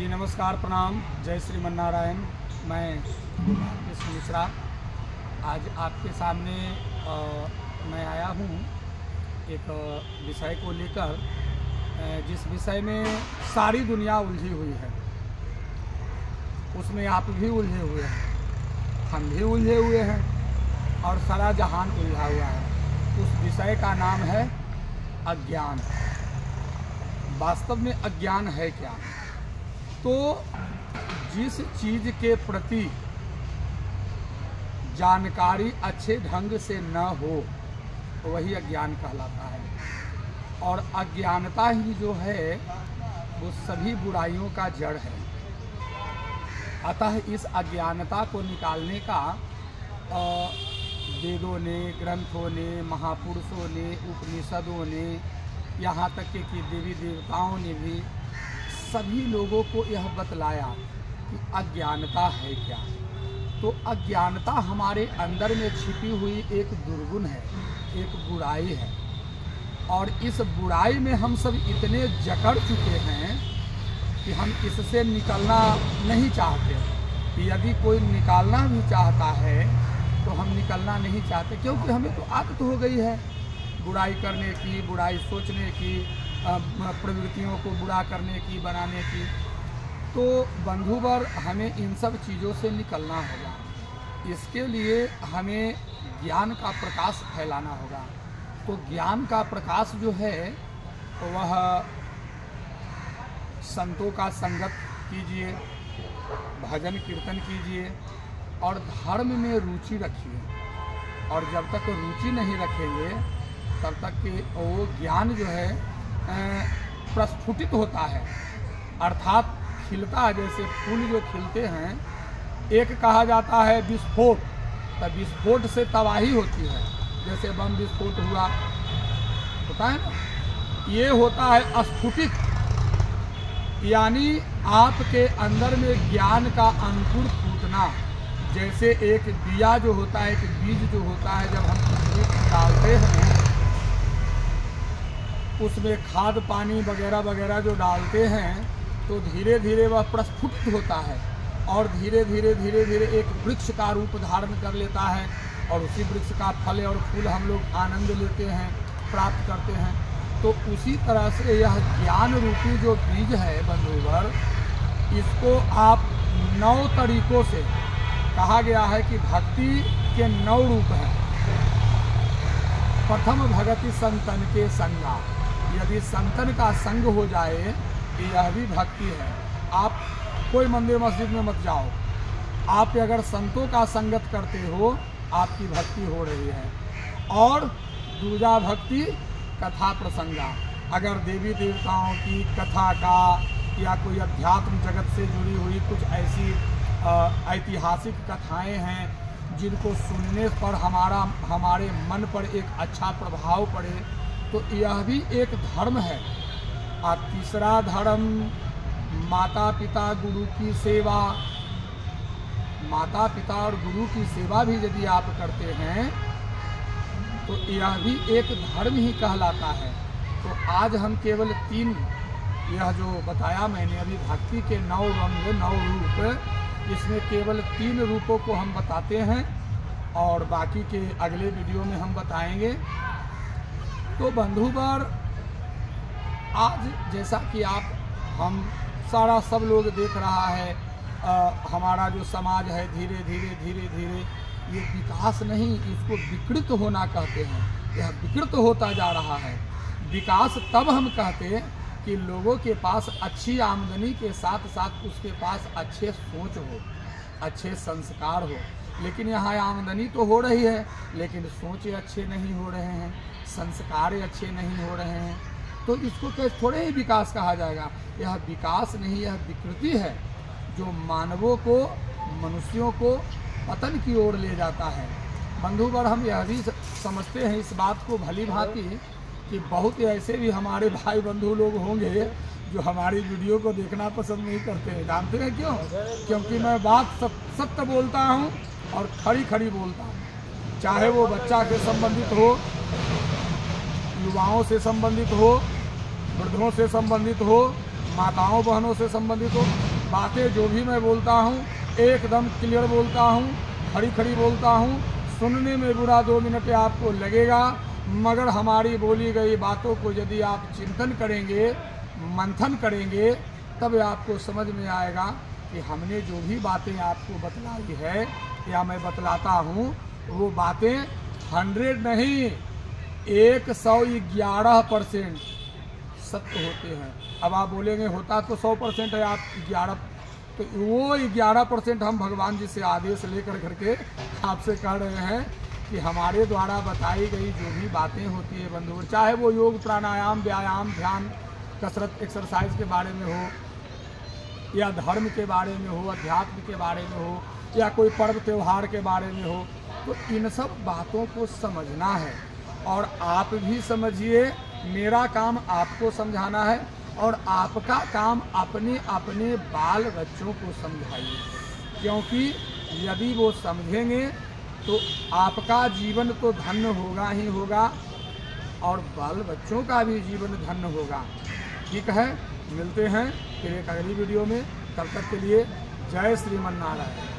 जी नमस्कार, प्रणाम, जय श्रीमन्नारायण। मैं कृष्ण मिश्रा आज आपके सामने मैं आया हूँ एक विषय को लेकर, जिस विषय में सारी दुनिया उलझी हुई है। उसमें आप भी उलझे हुए हैं, हम भी उलझे हुए हैं और सारा जहान उलझा हुआ है। उस विषय का नाम है अज्ञान। वास्तव में अज्ञान है क्या? तो जिस चीज़ के प्रति जानकारी अच्छे ढंग से न हो वही अज्ञान कहलाता है। और अज्ञानता ही जो है वो सभी बुराइयों का जड़ है। अतः इस अज्ञानता को निकालने का वेदों ने, ग्रंथों ने, महापुरुषों ने, उपनिषदों ने, यहाँ तक कि देवी देवताओं ने भी सभी लोगों को यह बतलाया कि अज्ञानता है क्या। तो अज्ञानता हमारे अंदर में छिपी हुई एक दुर्गुण है, एक बुराई है। और इस बुराई में हम सब इतने जकड़ चुके हैं कि हम इससे निकलना नहीं चाहते। कि यदि कोई निकालना भी चाहता है तो हम निकलना नहीं चाहते, क्योंकि हमें तो आदत हो गई है बुराई करने की, बुराई सोचने की, प्रवृत्तियों को बुरा करने की, बनाने की। तो बंधुवर हमें इन सब चीज़ों से निकलना होगा। इसके लिए हमें ज्ञान का प्रकाश फैलाना होगा। तो ज्ञान का प्रकाश जो है वह संतों का संगत कीजिए, भजन कीर्तन कीजिए और धर्म में रुचि रखिए। और जब तक रुचि नहीं रखेंगे तब तक कि वो ज्ञान जो है प्रस्फुटित होता है, अर्थात खिलता है। जैसे फूल जो खिलते हैं, एक कहा जाता है विस्फोट, तब विस्फोट से तबाही होती है। जैसे बम विस्फोट हुआ होता है ना, ये होता है स्फुटित, यानी आपके अंदर में ज्ञान का अंकुर फूटना। जैसे एक बिया जो होता है, एक बीज जो होता है, जब हम पृथ्वी पर डालते हैं उसमें खाद पानी वगैरह वगैरह जो डालते हैं तो धीरे धीरे वह प्रस्फुटित होता है और धीरे धीरे धीरे धीरे एक वृक्ष का रूप धारण कर लेता है। और उसी वृक्ष का फल और फूल हम लोग आनंद लेते हैं, प्राप्त करते हैं। तो उसी तरह से यह ज्ञान रूपी जो बीज है बंधुवर, इसको आप 9 तरीकों से, कहा गया है कि भक्ति के 9 रूप हैं। प्रथम भगति संतन के संगा, यदि संतन का संग हो जाए तो यह भी भक्ति है। आप कोई मंदिर मस्जिद में मत जाओ, आप अगर संतों का संगत करते हो आपकी भक्ति हो रही है। और दूजा भक्ति कथा प्रसंगा, अगर देवी देवताओं की कथा का या कोई अध्यात्म जगत से जुड़ी हुई कुछ ऐसी ऐतिहासिक कथाएं हैं जिनको सुनने पर हमारे मन पर एक अच्छा प्रभाव पड़े, तो यह भी एक धर्म है। और तीसरा धर्म माता पिता गुरु की सेवा। माता पिता और गुरु की सेवा भी यदि आप करते हैं तो यह भी एक धर्म ही कहलाता है। तो आज हम केवल 3, यह जो बताया मैंने अभी भक्ति के 9 रंग 9 रूप, इसमें केवल 3 रूपों को हम बताते हैं और बाकी के अगले वीडियो में हम बताएंगे। तो बंधुवर आज जैसा कि हम सारा सब लोग देख रहा है, हमारा जो समाज है धीरे धीरे धीरे धीरे ये विकास नहीं, इसको विकृत होना कहते हैं। यह विकृत होता जा रहा है। विकास तब हम कहते हैं कि लोगों के पास अच्छी आमदनी के साथ साथ उसके पास अच्छे सोच हो, अच्छे संस्कार हो। लेकिन यहाँ आमदनी तो हो रही है लेकिन सोच अच्छे नहीं हो रहे हैं, संस्कार अच्छे नहीं हो रहे हैं। तो इसको कैसे थोड़े ही विकास कहा जाएगा? यह विकास नहीं, यह विकृति है जो मानवों को, मनुष्यों को पतन की ओर ले जाता है। बंधुवर हम यह भी समझते हैं इस बात को भली भांति कि बहुत ऐसे भी हमारे भाई बंधु लोग होंगे जो हमारी वीडियो को देखना पसंद नहीं करते हैं। जानते हैं क्यों? क्योंकि मैं बात सत्य बोलता हूँ और खड़ी खड़ी बोलता हूँ। चाहे वो बच्चा से संबंधित हो, युवाओं से संबंधित हो, वृद्धों से संबंधित हो, माताओं बहनों से संबंधित हो, बातें जो भी मैं बोलता हूँ एकदम क्लियर बोलता हूँ, खड़ी खड़ी बोलता हूँ। सुनने में बुरा 2 मिनट आपको लगेगा, मगर हमारी बोली गई बातों को यदि आप चिंतन करेंगे, मंथन करेंगे, तब आपको समझ में आएगा कि हमने जो भी बातें आपको बतलाई है या मैं बतलाता हूँ वो बातें 100 नहीं 111% सत्य होते हैं। अब आप बोलेंगे होता तो 100% है, आप 11, तो वो 11% हम भगवान जी से आदेश लेकर करके आपसे कह रहे हैं कि हमारे द्वारा बताई गई जो भी बातें होती है बंधुओं, चाहे वो योग प्राणायाम व्यायाम ध्यान कसरत एक्सरसाइज के बारे में हो, या धर्म के बारे में हो, अध्यात्म के बारे में हो, या कोई पर्व त्यौहार के बारे में हो, तो इन सब बातों को समझना है। और आप भी समझिए, मेरा काम आपको समझाना है और आपका काम अपने अपने बाल बच्चों को समझाइए, क्योंकि यदि वो समझेंगे तो आपका जीवन तो धन्य होगा ही होगा और बाल बच्चों का भी जीवन धन्य होगा। ठीक है, मिलते हैं फिर एक अगली वीडियो में, तब तक के लिए जय श्रीमन नारायण।